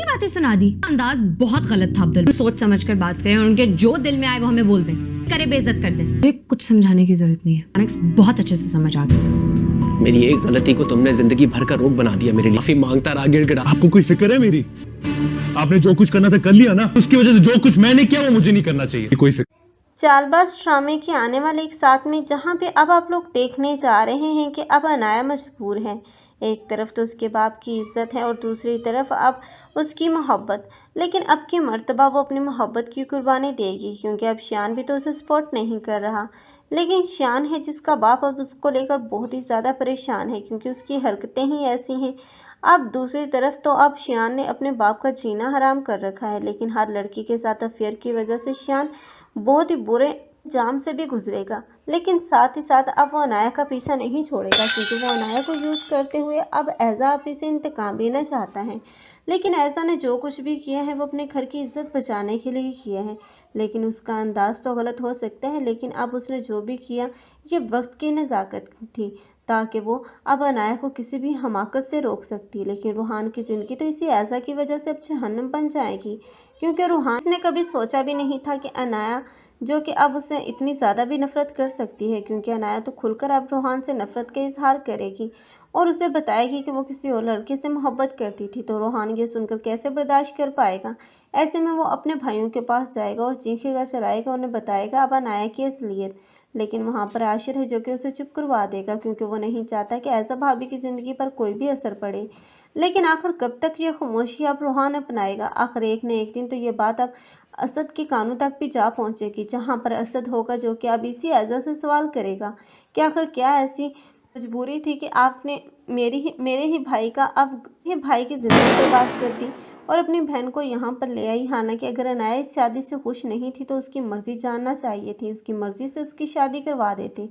इतनी बातें सुना दी। अंदाज बहुत गलत था अब्दुल। सोच समझ कर बात करें, उनके जो दिल में आए वो हमें बोल दें, करे बेइज्जत कर दें। मुझे कुछ समझाने की जरूरत नहीं है, अनेक्स बहुत अच्छे से समझ आ गया। मेरी एक गलती को तुमने जिंदगी भर का रोग बना दिया। मेरे लिए माफी मांगता रहा, गिड़गिड़ा। आपको कोई फिक्र है मेरी? आपने जो कुछ करना था कर लिया ना। उसकी वजह से जो कुछ मैंने किया वो मुझे नहीं करना चाहिए। कोई फिक्र चालबाज ड्रामे के आने वाले एक साथ में जहां पे अब आप लोग देखने जा रहे हैं कि अब अनाया मजबूर है। एक तरफ तो उसके बाप की इज्जत है और दूसरी तरफ अब उसकी मोहब्बत। लेकिन अब की मर्तबा वो अपनी मोहब्बत की कुर्बानी देगी, क्योंकि अब शान भी तो उसे सपोर्ट नहीं कर रहा। लेकिन शान है जिसका बाप अब उसको लेकर बहुत ही ज़्यादा परेशान है, क्योंकि उसकी हरकतें ही ऐसी हैं। अब दूसरी तरफ तो अब शान ने अपने बाप का जीना हराम कर रखा है, लेकिन हर लड़की के साथ अफेयर की वजह से शान बहुत ही बुरे जाम से भी गुजरेगा। लेकिन साथ ही साथ अब वो अनाया का पीछा नहीं छोड़ेगा, क्योंकि वो अनाया को यूज़ करते हुए अब ऐज़ा आप से इंतकाम लेना चाहता है। लेकिन ऐज़ा ने जो कुछ भी किया है वो अपने घर की इज्जत बचाने के लिए किया है। लेकिन उसका अंदाज़ तो गलत हो सकता है, लेकिन अब उसने जो भी किया ये वक्त की नज़ाकत थी, ताकि वो अब अनाया को किसी भी हमाकत से रोक सकती। लेकिन रूहान की ज़िंदगी तो इसी ऐज़ा की वजह से अब जहन्नम बन जाएगी, क्योंकि रूहान ने कभी सोचा भी नहीं था कि अनाया जो कि अब उससे इतनी ज़्यादा भी नफ़रत कर सकती है, क्योंकि अनाया तो खुलकर अब रूहान से नफ़रत का इजहार करेगी और उसे बताएगी कि वो किसी और लड़के से मोहब्बत करती थी। तो रूहान ये सुनकर कैसे बर्दाश्त कर पाएगा। ऐसे में वो अपने भाइयों के पास जाएगा और चीखेगा चलाएगा, उन्हें बताएगा अब अनाया की असलियत। लेकिन वहाँ पर आशिर है जो कि उसे चुप करवा देगा, क्योंकि वो नहीं चाहता कि ऐसा भाभी की ज़िंदगी पर कोई भी असर पड़े। लेकिन आखिर कब तक ये खामोशी अब रूहान अपनाएगा। आखिर एक न एक दिन तो ये बात अब असद के कानों तक भी जा पहुंचेगी, जहां पर असद होगा जो कि अब इसी ऐज़ा से सवाल करेगा कि आखिर क्या ऐसी मजबूरी थी कि आपने मेरे ही भाई का अब ये भाई की ज़िंदगी बर्बाद कर दी और अपनी बहन को यहाँ पर ले आई। हालांकि अगर अनाया इस शादी से खुश नहीं थी तो उसकी मर्ज़ी जानना चाहिए थी, उसकी मर्ज़ी से उसकी शादी करवा देती।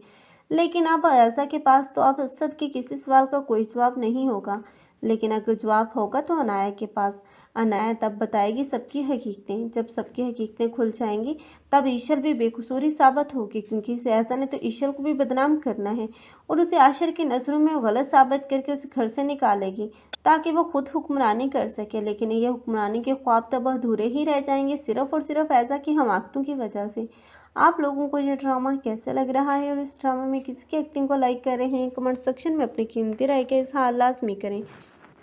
लेकिन अब ऐज़ा के पास तो अब असद के किसी सवाल का कोई जवाब नहीं होगा। लेकिन अगर जवाब होगा तो अनाया के पास। अनाया तब बताएगी सबकी हकीकतें। जब सबकी हकीकतें खुल जाएंगी तब ईशर भी बेकसूरी साबित होगी, क्योंकि इस ऐज़ा ने तो ईशर को भी बदनाम करना है और उसे आशिर की नज़रों में गलत साबित करके उसे घर से निकालेगी, ताकि वो खुद हुक्मरानी कर सके। लेकिन ये हुक्मरानी के ख्वाब तब अधूरे ही रह जाएंगे, सिर्फ़ और सिर्फ ऐज़ा की हमाकतों की वजह से। आप लोगों को ये ड्रामा कैसे लग रहा है और इस ड्रामा में किसकी एक्टिंग को लाइक कर रहे हैं, कमेंट सेक्शन में अपनी कीमती राय का इज़हार लाजमी करें।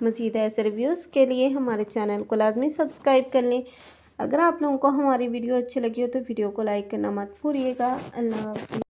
मज़ीद ऐसे रिव्यूज़ के लिए हमारे चैनल को लाजमी सब्सक्राइब कर लें। अगर आप लोगों को हमारी वीडियो अच्छी लगी हो तो वीडियो को लाइक करना मत भूलिएगा। अल्लाह हाफ़िज़।